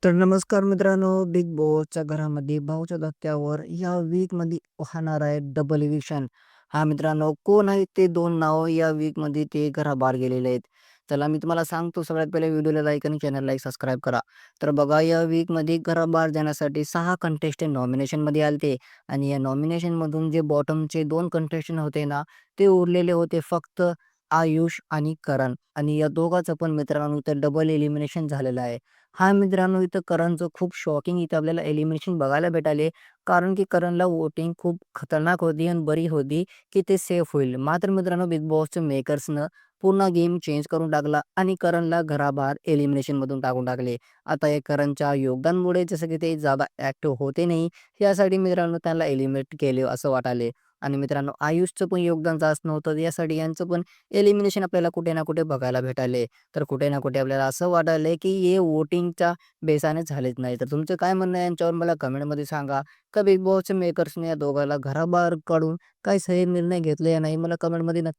तर नमस्कार मित्रांनो, बिग बॉसच्या घरामध्ये भाऊच्या धक्क्यावर या वीकमध्ये होणार आहे डबल इविक्शन. हां मित्रांनो, कोण आहेत ते 2 नावं या वीकमध्ये ते घराबाहेर गेलेले आहेत. चला मी तुम्हाला सांगतो सगळ्यात पहिले व्हिडिओला लाईक आणि चॅनलला एक सबस्क्राईब करा. तर बघा या वीकमध्ये घराबाहेर जाण्यासाठी 6 कंटेस्टंट नॉमिनेशनमध्ये आले आणि या नॉमिनेशनमधून जे बॉटमचे 2 कंटेस्टंट होते ना, ते उरलेले होते फक्त आयुष आणि करण आणि या दोघांचं पण मित्रांनो इथं डबल एलिमिनेशन झालेलं आहे. हां, मित्रांनो इथं करणचं खूप शॉकिंग इथं आपल्याला एलिमिनेशन बघायला भेटाले. कारण की करणला वोटिंग खूप खतरनाक होती आणि बरी होती, की ते सेफ होईल. मात्र मित्रांनो बिग बॉसच्या मेकर्सनं पूर्ण गेम चेंज करून टाकला आणि करणला घराबाहेर एलिमिनेशनमधून टाकून टाकले. आता हे करणच्या योगदानमुळे जसं की ते जादा ॲक्टिव्ह होते नाही, यासाठी मित्रांनो त्यांना एलिमिनेट केले असं वाटाले. आणि मित्रांनो आयुषचं पण योगदान जास्त नव्हतं, यासाठी यांचं पण एलिमिनेशन आपल्याला कुठे ना कुठे बघायला भेटाले. तर कुठे ना कुठे आपल्याला असं वाटायलंय, की हे वोटिंगच्या बेसाने झालेच नाही. तर तुमचं काय म्हणणं आहे यांच्यावर मला कमेंटमध्ये सांगा. का बिग बॉसच्या मेकर्सने या दोघांना घराबाहेर काढून काही सही निर्णय घेतले या नाही? मला कमेंटमध्ये नक्की